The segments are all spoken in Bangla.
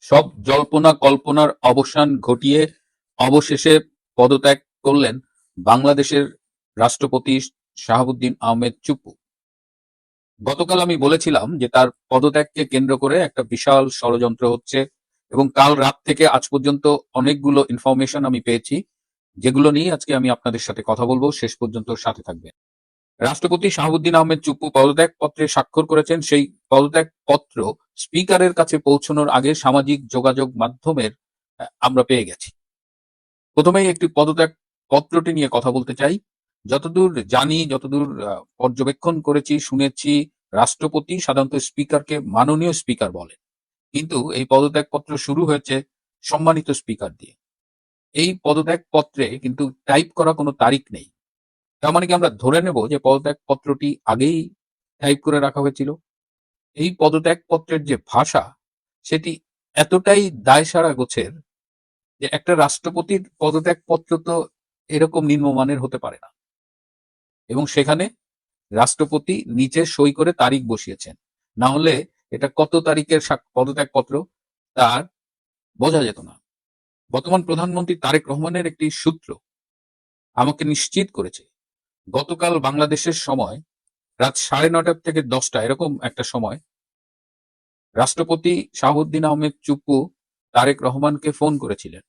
সব জল্পনা কল্পনার অবসান ঘটিয়ে অবশেষে পদত্যাগ করলেন বাংলাদেশের রাষ্ট্রপতি শাহাবুদ্দিন আহমেদ চুপ্পু। গতকাল আমি বলেছিলাম যে তার পদত্যাগকে কেন্দ্র করে একটা বিশাল ষড়যন্ত্র হচ্ছে, এবং কাল রাত থেকে আজ পর্যন্ত অনেকগুলো ইনফরমেশন আমি পেয়েছি, যেগুলো নিয়ে আজকে আমি আপনাদের সাথে কথা বলবো। শেষ পর্যন্ত সাথে থাকবেন। রাষ্ট্রপতি শাহাবুদ্দিন আহমেদ চুপ্পু পদত্যাগ পত্রে স্বাক্ষর করেছেন। সেই পদত্যাগ পত্র স্পিকারের কাছে পৌঁছানোর আগে সামাজিক যোগাযোগ মাধ্যমের আমরা পেয়ে গেছি। প্রথমেই একটি পদত্যাগ পত্রটি নিয়ে কথা বলতে চাই। যতদূর জানি, যতদূর পর্যবেক্ষণ করেছি, শুনেছি, রাষ্ট্রপতি সাধারণত স্পিকারকে মাননীয় স্পিকার বলেন, কিন্তু এই পদত্যাগ পত্র শুরু হয়েছে সম্মানিত স্পিকার দিয়ে। এই পদত্যাগ পত্রে কিন্তু টাইপ করা কোনো তারিখ নেই। তার মানে কি আমরা ধরে নেব যে পদত্যাগ পত্রটি আগেই টাইপ করে রাখা হয়েছিল? এই পদত্যাগ পত্রের যে ভাষা, সেটি এতটাই দায়সারা গোছের যে একটা রাষ্ট্রপতির পদত্যাগ পত্র তো এরকম নিম্নমানের হতে পারে না। এবং সেখানে রাষ্ট্রপতি নিচে সই করে তারিখ বসিয়েছেন। না হলে এটা কত তারিখের পদত্যাগ পত্র তার বোঝা যেত না। বর্তমান প্রধানমন্ত্রী তারেক রহমানের একটি সূত্র আমাকে নিশ্চিত করেছে, গতকাল বাংলাদেশের সময় রাত 9:30 থেকে 10টা এরকম একটা সময় রাষ্ট্রপতি শাহাবুদ্দিন আহমেদ চুপ্পু তারেক রহমানকে ফোন করেছিলেন।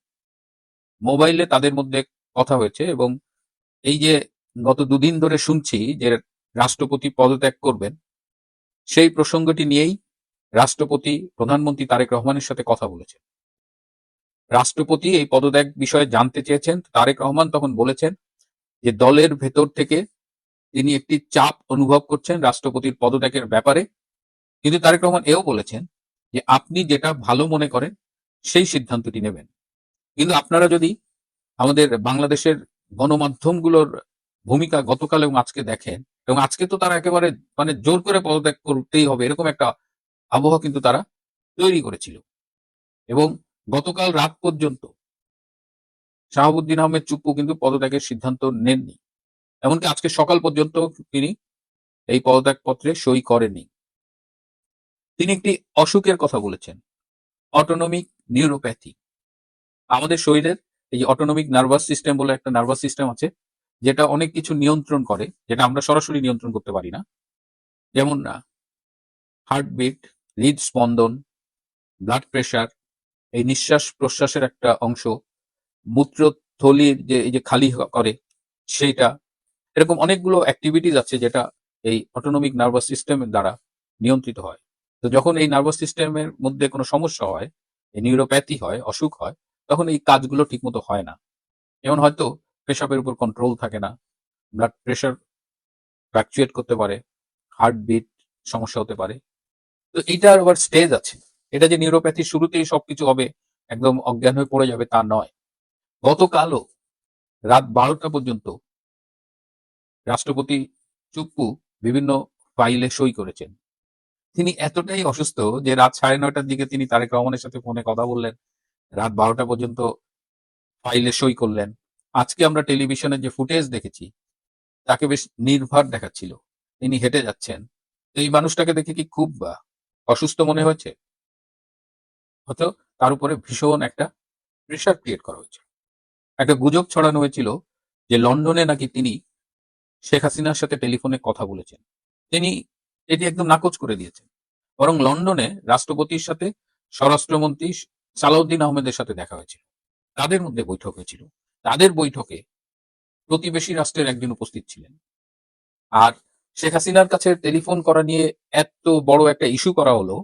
মোবাইলে তাদের মধ্যে কথা হয়েছে, এবং এই যে গত দুদিন ধরে শুনছি যে রাষ্ট্রপতি পদত্যাগ করবেন, সেই প্রসঙ্গটি নিয়েই রাষ্ট্রপতি প্রধানমন্ত্রী তারেক রহমানের সাথে কথা বলেছেন। রাষ্ট্রপতি এই পদত্যাগ বিষয়ে জানতে চেয়েছেন। তারেক রহমান তখন বলেছেন যে দলের ভেতর থেকে তিনি একটি চাপ অনুভব করছেন রাষ্ট্রপতির পদত্যাগের ব্যাপারে, কিন্তু তারেক রহমান এও বলেছেন যে আপনি যেটা ভালো মনে করেন সেই সিদ্ধান্তটি নেবেন। কিন্তু আপনারা যদি আমাদের বাংলাদেশের গণমাধ্যমগুলোর ভূমিকা গতকাল এবং আজকে দেখেন, এবং আজকে তো তারা একেবারে মানে জোর করে পদত্যাগ করতেই হবে এরকম একটা আবহাওয়া কিন্তু তারা তৈরি করেছিল। এবং গতকাল রাত পর্যন্ত শাহাবুদ্দিন আহমেদ চুপ্পু কিন্তু পদত্যাগের সিদ্ধান্ত নেননি। এমনকি আজকে সকাল পর্যন্ত তিনি এই পদত্যাগ পত্রে সই করেননি। তিনি একটি অসুখের কথা বলেছেন, অটোনমিক নিউরোপ্যাথি। আমাদের শরীরের এই যে অটোনমিক নার্ভাস সিস্টেম বলে একটা নার্ভাস সিস্টেম আছে, যেটা অনেক কিছু নিয়ন্ত্রণ করে, যেটা আমরা সরাসরি নিয়ন্ত্রণ করতে পারি না। যেমন হার্টবিট, হৃদস্পন্দন, ব্লাড প্রেশার, এই নিঃশ্বাস প্রশ্বাসের একটা অংশ, মূত্রথলির যে এই যে খালি করে সেইটা, এরকম অনেকগুলো অ্যাক্টিভিটিস আছে যেটা এই অটোনমিক নার্ভাস সিস্টেমের দ্বারা নিয়ন্ত্রিত হয়। তো যখন এই নার্ভাস সিস্টেমের মধ্যে কোনো সমস্যা হয়, এই নিউরোপ্যাথি হয়, অসুখ হয়, তখন এই কাজগুলো ঠিকমতো হয় না। যেমন হয়তো পেশাবের উপর কন্ট্রোল থাকে না, ব্লাড প্রেশার ফ্লাকচুয়েট করতে পারে, হার্টবিট সমস্যা হতে পারে। তো এইটার আবার স্টেজ আছে। এটা যে নিউরোপ্যাথি শুরুতেই সবকিছু হবে, একদম অজ্ঞান হয়ে পড়ে যাবে তা নয়। গতকালও রাত 12টা পর্যন্ত রাষ্ট্রপতি চুপ্পু বিভিন্ন ফাইলে সই করেছেন। তিনি এতটাই অসুস্থ যে রাত 9:30টার দিকে তিনি তারেক রহমানের সাথে ফোনে কথা বললেন, রাত 12টা পর্যন্ত ফাইলে সই করলেন। আজকে আমরা টেলিভিশনে যে ফুটেজ দেখেছি, তাকে বেশ নির্ভার দেখাচ্ছিল, তিনি হেঁটে যাচ্ছেন। তো এই মানুষটাকে দেখে কি খুব অসুস্থ মনে হয়েছে? হয়তো তার উপরে ভীষণ একটা প্রেশার ক্রিয়েট করা হয়েছে। একটা গুজব ছড়ানো হয়েছিল যে লন্ডনে নাকি তিনি শেখ হাসিনার সাথে টেলিফোনে কথা বলেছেন। তিনি এটি একদম নাকচ করে দিয়েছেন। বরং লন্ডনে রাষ্ট্রপতির সাথে স্বরাষ্ট্রমন্ত্রী সালাউদ্দিন আহমেদের সাথে দেখা হয়েছিল। তাদের মধ্যে বৈঠক হয়েছিল। তাদের বৈঠকে প্রতিবেশী রাষ্ট্রের একজন উপস্থিত ছিলেন। আর শেখ হাসিনার কাছে টেলিফোন করা নিয়ে এত বড় একটা ইস্যু করা হলো,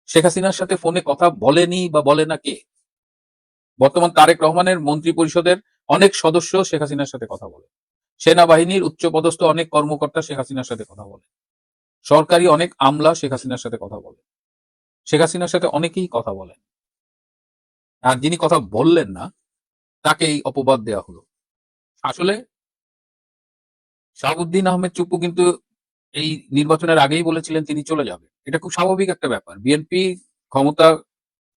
শেখ হাসিনার সাথে ফোনে কথা বলেনি বা বলে না কে? বর্তমান তারেক রহমানের মন্ত্রী পরিষদের অনেক সদস্য শেখ হাসিনার সাথে কথা বলে। সেনাবাহিনীর উচ্চপদস্থ অনেক কর্মকর্তা শেখ হাসিনার সাথে কথা বলে। সরকারি অনেক আমলা শেখ হাসিনার সাথে কথা বলে। শেখ হাসিনার সাথে অনেকেই কথা বলেন। আর যিনি কথা বললেন না, তাকে এই অপবাদ দেওয়া হলো। আসলে শাহাবুদ্দিন আহমেদ চুপ্পু কিন্তু এই নির্বাচনের আগেই বলেছিলেন তিনি চলে যাবেন। এটা খুব স্বাভাবিক একটা ব্যাপার। বিএনপি ক্ষমতা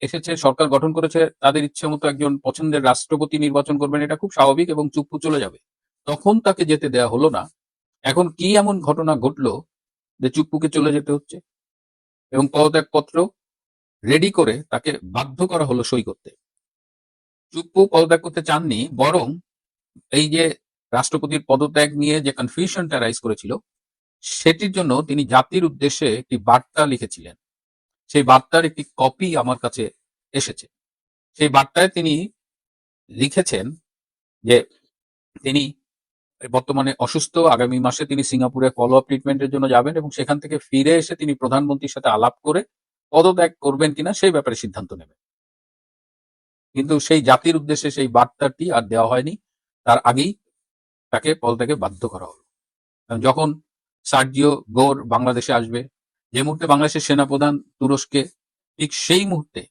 এসেছে, সরকার গঠন করেছে, তাদের ইচ্ছে মতো একজন পছন্দের রাষ্ট্রপতি নির্বাচন করবেন, এটা খুব স্বাভাবিক, এবং চুপ্পু চলে যাবে। তখন তাকে যেতে দেয়া হলো না। এখন কি এমন ঘটনা ঘটলো যে চুপ্পুকে চলে যেতে হচ্ছে? এবং পদত্যাগপত্র রেডি করে তাকে বাধ্য করা হলো সই করতে। চুপ্পু পদত্যাগ করতে চাননি, বরং এই যে রাষ্ট্রপতির পদত্যাগ নিয়ে যে কনফিউশনটা রাইজ করেছিল, সেটির জন্য তিনি জাতির উদ্দেশ্যে একটি বার্তা লিখেছিলেন। সেই বার্তার একটি কপি আমার কাছে এসেছে। সেই বার্তায় তিনি লিখেছেন যে তিনি বর্তমানে অসুস্থ, আগামী মাসে তিনি সিঙ্গাপুরে ফলো আপ ট্রিটমেন্টের জন্য যাবেন এবং সেখান থেকে ফিরে এসে তিনি প্রধানমন্ত্রীর সাথে আলাপ করে পদত্যাগ করবেন কিনা সেই ব্যাপারে সিদ্ধান্ত নেবেন। কিন্তু সেই জাতির উদ্দেশ্যে সেই বার্তাটি আর দেওয়া হয়নি, তার আগেই তাকে পদত্যাগে বাধ্য করা হলো। কারণ যখন সার্জিও গোর বাংলাদেশে আসবে, যে মুহূর্তে বাংলাদেশের সেনাপ্রধান তুরস্কে, ঠিক সেই মুহূর্তে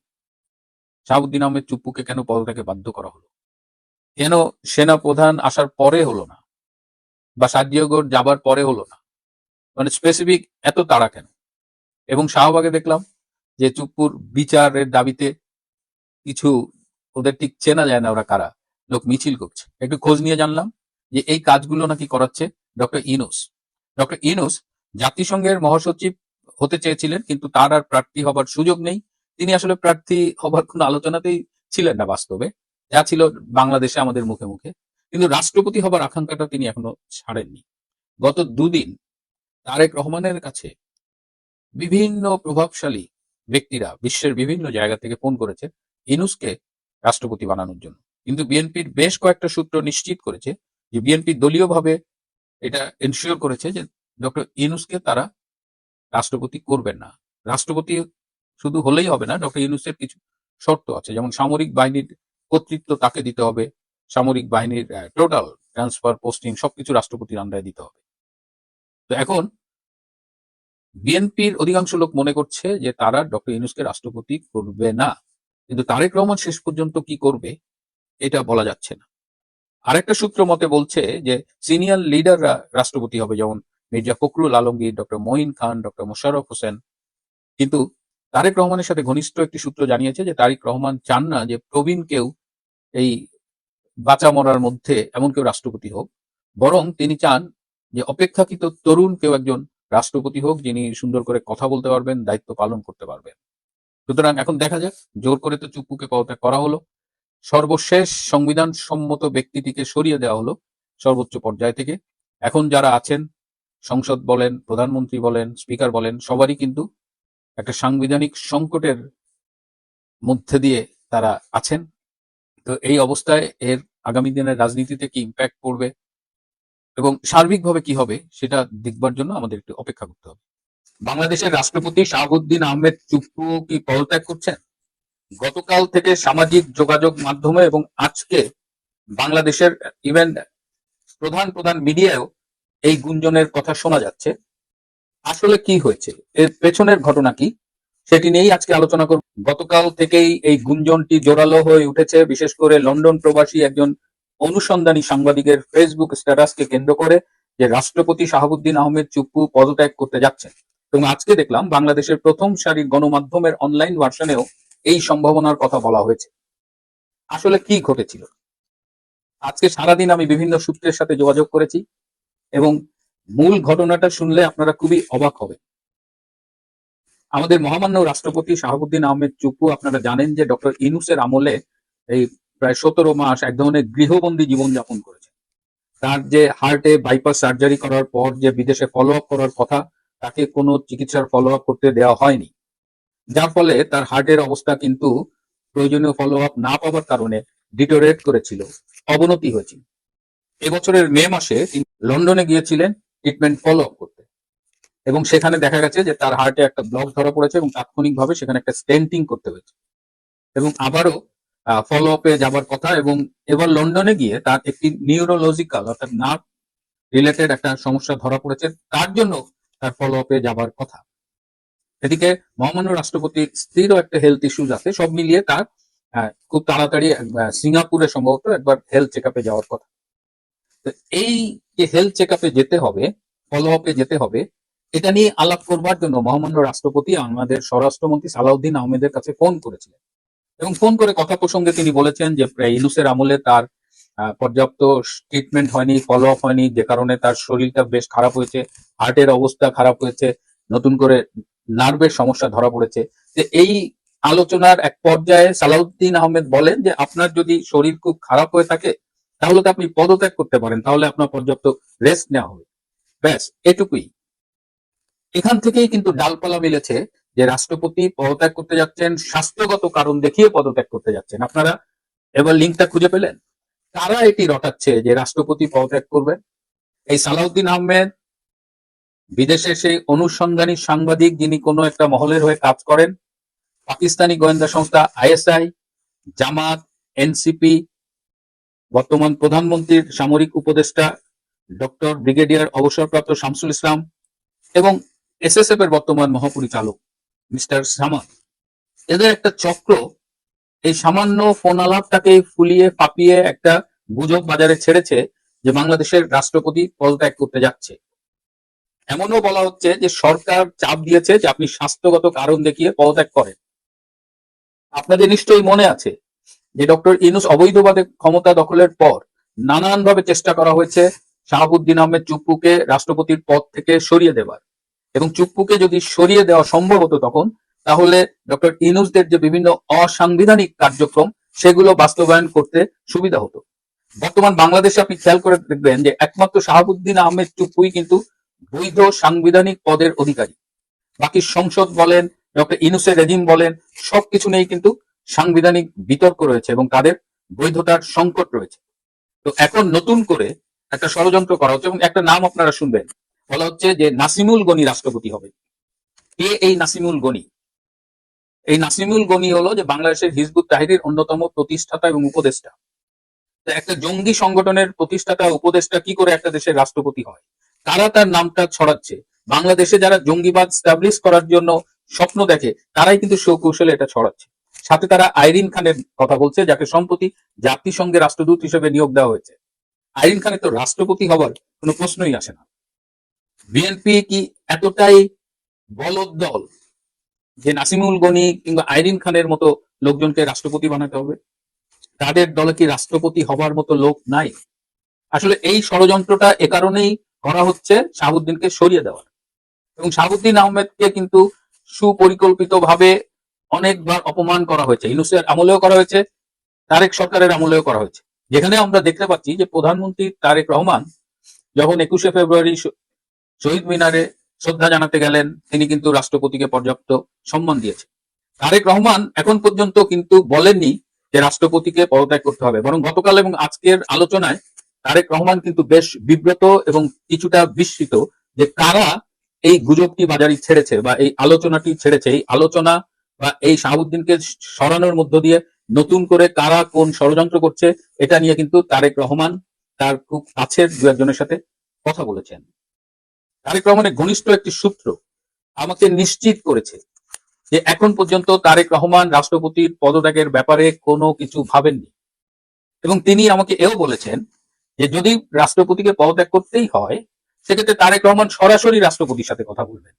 শাহাবুদ্দিন আহমেদ চুপ্পুকে কেন পদত্যাগে বাধ্য করা হলো? কেন সেনাপ্রধান আসার পরে হলো না, বা সার্জিও গোর যাবার পরে হলো না? মানে স্পেসিফিক এত তাড়া কেন? এবং শাহবাগে দেখলাম যে চুপ্পুর বিচারের দাবিতে কিছু, ওদের ঠিক চেনা যায় না ওরা কারা, লোক মিছিল করছে। একটু খোঁজ নিয়ে জানলাম যে এই কাজগুলো নাকি করাচ্ছে ডক্টর ইউনূস। ডক্টর ইউনূস জাতিসংঘের মহাসচিব হতে চেয়েছিলেন, কিন্তু তার আর প্রার্থী হবার সুযোগ নেই। তিনি আসলে প্রার্থী হবার কোনো আলোচনাতেই ছিলেন না বাস্তবে, যা ছিল বাংলাদেশে আমাদের মুখে মুখে। কিন্তু রাষ্ট্রপতি হবার আকাঙ্ক্ষাটা তিনি এখনো ছাড়েননি। গত দুদিন তারেক রহমানের কাছে বিভিন্ন প্রভাবশালী ব্যক্তিরা বিশ্বের বিভিন্ন জায়গা থেকে ফোন করেছে ইউনূসকে রাষ্ট্রপতি বানানোর জন্য। কিন্তু বিএনপির বেশ কয়েকটা সূত্র নিশ্চিত করেছে যে বিএনপি দলীয়ভাবে এটা এনশিওর করেছে যে ডক্টর ইউনূসকে তারা রাষ্ট্রপতি করবেন না। রাষ্ট্রপতি শুধু হলেই হবে না, ডক্টর ইউনূসের কিছু শর্ত আছে, যেমন সামরিক বাহিনীর কর্তৃত্ব তাকে দিতে হবে, সামরিক বাহিনীর টোটাল ট্রান্সফার, পোস্টিং সবকিছু রাষ্ট্রপতির আন্ডারে দিতে হবে। তো এখন বিএনপির অধিকাংশ লোক মনে করছে যে তারা ডক্টর ইউনূসকে রাষ্ট্রপতি করবে না, কিন্তু তারেক রহমান শেষ পর্যন্ত কি করবে এটা বলা যাচ্ছে না। আরেকটা সূত্র মতে বলছে যে সিনিয়র লিডাররা রাষ্ট্রপতি হবে, যেমন মির্জা ফখরুল আলমগীর, ডক্টর মঈন খান, ডক্টর মোশাররফ হোসেন। কিন্তু তারেক রহমানের সাথে ঘনিষ্ঠ একটি সূত্র জানিয়েছে যে তারেক রহমান চান না যে প্রবীণ কেউ, এই বাঁচা মরার মধ্যে এমন কেউ রাষ্ট্রপতি হোক, বরং তিনি চান যে অপেক্ষাকৃত তরুণ কেউ একজন রাষ্ট্রপতি হোক, যিনি সুন্দর করে কথা বলতে পারবেন, দায়িত্ব পালন করতে পারবেন। সুতরাং এখন দেখা যাক, জোর করে তো চুপ্পুকে পদত্যাগ করা হলো, সর্বশেষ সংবিধান সম্মত ব্যক্তিটিকে সরিয়ে দেওয়া হলো সর্বোচ্চ পর্যায় থেকে। এখন যারা আছেন, সংসদ বলেন, প্রধানমন্ত্রী বলেন, স্পিকার বলেন, সবারই কিন্তু একটা সাংবিধানিক সংকটের মধ্যে দিয়ে তারা আছেন। তো এই অবস্থায় এর আগামী দিনের রাজনীতিতে কি ইম্প্যাক্ট পড়বে এবং সার্বিকভাবে কি হবে সেটা দেখবার জন্য আমাদের একটু অপেক্ষা করতে হবে। বাংলাদেশের রাষ্ট্রপতি শাহাবুদ্দিন আহমেদ চুপ্পু কি পদত্যাগ করছেন? গতকাল থেকে সামাজিক যোগাযোগ মাধ্যমে এবং আজকে বাংলাদেশের ইভেন প্রধান প্রধান মিডিয়ায়ও এই গুঞ্জনের কথা শোনা যাচ্ছে। আসলে কি হয়েছে, এর পেছনের ঘটনা কি, সেটি নিয়েই আজকে আলোচনা করব। গতকাল থেকেই এই গুঞ্জনটি জোরালো হয়ে উঠেছে, বিশেষ করে লন্ডন প্রবাসী একজন অনুসন্ধানী সাংবাদিকের ফেসবুক স্ট্যাটাসকে কেন্দ্র করে, যে রাষ্ট্রপতি শাহাবুদ্দিন আহমেদ চুপ্পু পদত্যাগ করতে যাচ্ছেন। এবং আজকে দেখলাম বাংলাদেশের প্রথম সারির গণমাধ্যমের অনলাইন ভার্সনেও এই সম্ভাবনার কথা বলা হয়েছে। আসলে কি ঘটেছিল? আজকে সারাদিন আমি বিভিন্ন সূত্রের সাথে যোগাযোগ করেছি এবং মূল ঘটনাটা শুনলে আপনারা খুবই অবাক হবেন। আমাদের মহামান্য রাষ্ট্রপতি শাহাবুদ্দিন আহমেদ চুপ্পু, আপনারা জানেন যে ডক্টর ইউনূসের আমলে এই প্রায় 17 মাস এক ধরনের গৃহবন্দী জীবনযাপন করেছে। তার যে হার্টে বাইপাস সার্জারি করার পর যে বিদেশে ফলো আপ করার কথা, তাকে কোনো চিকিৎসার ফলো আপ করতে দেওয়া হয়নি, যার ফলে তার হার্টের অবস্থা কিন্তু প্রয়োজনীয় ফলো আপ না পাওয়ার কারণে ডিটোরেট করেছিল, অবনতি হয়েছিল। এবছরের মে মাসে তিনি লন্ডনে গিয়েছিলেন ট্রিটমেন্ট ফলো আপ করতে, এবং সেখানে দেখা গেছে যে তার হার্টে একটা ব্লক ধরা পড়েছে এবং তাৎক্ষণিকভাবে সেখানে একটা স্টেন্টিং করতে হয়েছে, এবং আবারও ফলো আপে যাবার কথা। এবং এবার লন্ডনে গিয়ে তার একটি নিউরোলজিক্যাল অর্থাৎ নার্ভ রিলেটেড একটা সমস্যা ধরা পড়েছে, তার জন্য তার ফলো আপে যাবার কথা। এদিকে মহামান্য রাষ্ট্রপতির স্ত্রীরও একটা হেলথ ইস্যুজ আছে, সব মিলিয়ে তার খুব তাড়াতাড়ি সিঙ্গাপুরে সম্ভবত একবার হেলথ চেক আপে যাওয়ার কথা। তো এই যে হেলথ চেক আপে যেতে হবে, ফলো আপে যেতে হবে, এটা নিয়ে আলাপ করবার জন্য মহামান্য রাষ্ট্রপতি আমাদের স্বরাষ্ট্রমন্ত্রী সালাউদ্দিন আহমেদের কাছে ফোন করেছিলেন, এবং ফোন করে কথা প্রসঙ্গে তিনি বলেছেন যে ইউনূসের আমলে তার পর্যাপ্ত ট্রিটমেন্ট হয়নি, ফলো আপ হয়নি, যে কারণে তার শরীরটা বেশ খারাপ হয়েছে, হার্টের অবস্থা খারাপ হয়েছে, নতুন করে নার্ভের সমস্যা ধরা পড়েছে। যে এই আলোচনার এক পর্যায়ে সালাউদ্দিন আহমেদ বলেন যে আপনার যদি শরীর খুব খারাপ হয়ে থাকে তাহলে তো আপনি পদত্যাগ করতে পারেন, তাহলে আপনার পর্যাপ্ত রেস্ট নেওয়া হবে। ব্যাস এটুকুই। এখান থেকেই কিন্তু ডালপালা মিলেছে যে রাষ্ট্রপতি পদত্যাগ করতে যাচ্ছেন, স্বাস্থ্যগত কারণ দেখিয়ে পদত্যাগ করতে যাচ্ছেন। আপনারা এবার লিঙ্কটা খুঁজে পেলেন? কারা এটি রটাচ্ছে যে রাষ্ট্রপতি পদত্যাগ করবেন? এই সালাউদ্দিন আহমেদ বিদেশে সেই অনুসন্ধানী সাংবাদিক যিনি কোনো একটা মহলের হয়ে কাজ করেন, পাকিস্তানি গোয়েন্দা সংস্থা আইএসআই, জামাত, এনসিপি, বর্তমান প্রধানমন্ত্রীর সামরিক উপদেষ্টা ডক্টর ব্রিগেডিয়ার অবসরপ্রাপ্ত শামসুল ইসলাম এবং এসএসএফ এর বর্তমান মহাপরিচালক মিস্টার সামাদ, এদের একটা চক্র এই সামান্য ফোন আলাপটাকে ফুলিয়ে ফাঁপিয়ে একটা গুজব বাজারে ছেড়েছে যে বাংলাদেশের রাষ্ট্রপতি পদত্যাগ করতে যাচ্ছে। এমনও বলা হচ্ছে যে সরকার চাপ দিয়েছে যে আপনি স্বাস্থ্যগত কারণ দেখিয়ে পদত্যাগ করেন। আপনাদের নিশ্চয়ই মনে আছে যে ডক্টর ইউনূস অবৈধভাবে ক্ষমতা দখলের পর নানানভাবে চেষ্টা করা হয়েছে শাহাবুদ্দিন আহমেদ চুপ্পুকে রাষ্ট্রপতির পদ থেকে সরিয়ে দেবার, এবং চুপ্পুকে যদি সরিয়ে দেওয়া সম্ভব হতো তখন, তাহলে ডক্টর ইউনূসদের যে বিভিন্ন অসাংবিধানিক কার্যক্রম সেগুলো বাস্তবায়ন করতে সুবিধা হতো। বর্তমান বাংলাদেশে আপনি খেয়াল করে দেখবেন যে একমাত্র শাহাবুদ্দিন আহমেদ চুপ্পুই কিন্তু বৈধ সাংবিধানিক পদের অধিকারী। বাকি সংসদ বলেন, ডক্টর ইউনূসের রেজিম বলেন, সবকিছু নেই কিন্তু সাংবিধানিক বিতর্ক রয়েছে এবং তাদের বৈধতার সংকট রয়েছে। তো এখন নতুন করে একটা ষড়যন্ত্র করা হচ্ছে এবং একটা নাম আপনারা শুনবেন, বলা হচ্ছে যে নাসিমুল গনি রাষ্ট্রপতি হবে। কে এই নাসিমুল গনি? এই নাসিমুল গনি হলো যে বাংলাদেশের হিজবুত তাহরির অন্যতম প্রতিষ্ঠাতা এবং উপদেষ্টা। একটা জঙ্গি সংগঠনের প্রতিষ্ঠাতা উপদেষ্টা কি করে একটা দেশের রাষ্ট্রপতি হয়? কারা তার নামটা ছড়াচ্ছে? বাংলাদেশে যারা জঙ্গিবাদ স্টাবলিশ করার জন্য স্বপ্ন দেখে তারাই কিন্তু সুকৌশলে এটা ছড়াচ্ছে। সাথে তারা আইরিন খানের কথা বলছে, যাকে সম্প্রতি জাতিসংঘের রাষ্ট্রদূত হিসেবে নিয়োগ দেওয়া হয়েছে। আইরিন খানের তো রাষ্ট্রপতি হবার কোনো প্রশ্নই আসে না। বিএনপি কি এতটাই বলদ দল যে নাসিমুল গনি কিংবা আইরিন খানের মতো লোকজনকে রাষ্ট্রপতি বানাতে হবে? তাদের দলে কি রাষ্ট্রপতি হবার মতো লোক নাই? আসলে এই ষড়যন্ত্রটা এ কারণেই করা হচ্ছে শাহাবুদ্দিনকে সরিয়ে দেওয়ার। এবং শাহাবুদ্দিন আহমেদকে কিন্তু সুপরিকল্পিতভাবে অনেকবার অপমান করা হয়েছে। ইউনূসের আমলেও করা হয়েছে, তারেক সরকারের আমলেও করা হয়েছে। যেখানে আমরা দেখতে পাচ্ছি যে প্রধানমন্ত্রী তারেক রহমান যখন 21শে ফেব্রুয়ারি শহীদ মিনারে শ্রদ্ধা জানাতে গেলেন, তিনি কিন্তু রাষ্ট্রপতিকে পর্যাপ্ত সম্মান দিয়েছে। তারেক রহমান এখন পর্যন্ত কিন্তু বলেননি যে রাষ্ট্রপতিকে পদত্যাগ করতে হবে, বরং গতকাল এবং আজকের আলোচনায় তারেক রহমান কিন্তু বেশ বিব্রত এবং কিছুটা বিস্মিত যে কারা এই গুজবটি বাজারে ছেড়েছে বা এই আলোচনাটি ছেড়েছে। এই আলোচনা বা এই শাহাবুদ্দিনকে সরানোর মধ্য দিয়ে নতুন করে কারা কোন ষড়যন্ত্র করছে এটা নিয়ে কিন্তু তারেক রহমান তার খুব কাছের দু একজনের সাথে কথা বলেছেন। তারেক রহমানের ঘনিষ্ঠ একটি সূত্র আমাকে নিশ্চিত করেছে যে এখন পর্যন্ত তারেক রহমান রাষ্ট্রপতির পদত্যাগের ব্যাপারে কোনো কিছু ভাবেননি, এবং তিনি আমাকে এও বলেছেন যে যদি রাষ্ট্রপতিকে পদত্যাগ করতেই হয় সেক্ষেত্রে তারেক রহমান সরাসরি রাষ্ট্রপতির সাথে কথা বলবেন।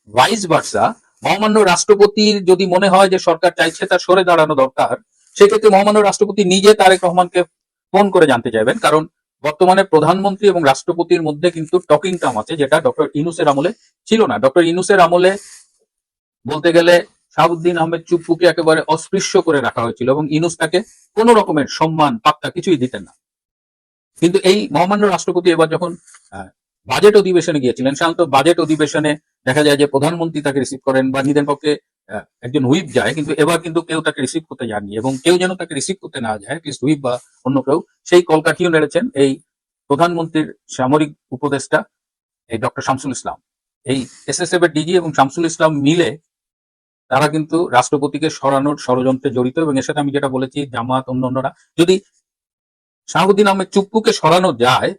ভাইস ভার্সা, মহামান্য রাষ্ট্রপতির যদি মনে হয় যে সরকার চাইছে তার সরে দাঁড়ানো দরকার, সেক্ষেত্রে মহামান্য রাষ্ট্রপতি নিজে তারেক রহমানকে ফোন করে জানতে চাইবেন। কারণ বর্তমানে প্রধানমন্ত্রী এবং রাষ্ট্রপতির মধ্যে কিন্তু টকিং টার্ম আছে, যেটা ডক্টর ইউনূসের আমলে ছিল না। ডক্টর ইউনূসের আমলে বলতে গেলে শাহাবুদ্দিন আহমেদ চুপ্পুকে একেবারে অস্পৃশ্য করে রাখা হয়েছিল এবং ইউনূস তাকে কোনো রকমের সম্মান পাত্তা কিছুই দিতেন না। কিন্তু এই মহামান্য রাষ্ট্রপতি এবার যখন বাজেট অধিবেশনে গিয়েছিলেন, সাধারণত বাজেট অধিবেশনে দেখা যায় যে প্রধানমন্ত্রী তাকে রিসিভ করেন বা নিজের পক্ষে একজন হুইপ যায়, কিন্তু এবার কিন্তু কেউ তাকে রিসিভ করতে যাননি, এবং কেউ যেন তাকে রিসিভ করতে না যায়, হুইপ বা অন্য কেউ, সেই কলকাঠিও নেড়েছেন এই প্রধানমন্ত্রীর সামরিক উপদেষ্টা এই ডক্টর শামসুল ইসলাম। এই এসএসএফ এর ডিজি এবং শামসুল ইসলাম মিলে তারা কিন্তু রাষ্ট্রপতিকে সরানোর ষড়যন্ত্রে জড়িত, এবং এর সাথে আমি যেটা বলেছি জামাত অন্যান্যরা। যদি শাহাবুদ্দিন আহমেদ চুপ্পুকে সরানো যায়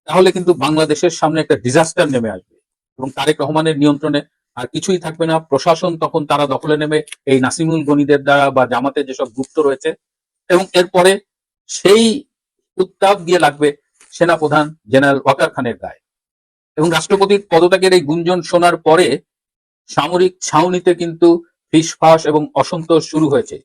তাহলে কিন্তু বাংলাদেশের সামনে একটা ডিজাস্টার নেমে আসবে এবং তারেক রহমানের নিয়ন্ত্রণে আর কিছুই থাকবে না। প্রশাসন তখন তারা দখলে নেবে এই নাসিমুল গনিদের দ্বারা বা জামাতের যেসব গুপ্ত রয়েছে, এবং এরপরে সেই উত্তাপ দিয়ে লাগবে সেনাপ্রধান জেনারেল ওয়াকার খানের গায়ে। এবং রাষ্ট্রপতির পদত্যাগের এই গুঞ্জন শোনার পরে সামরিক ছাউনিতে কিন্তু ফিসফাস এবং অসন্তোষ শুরু হয়েছে।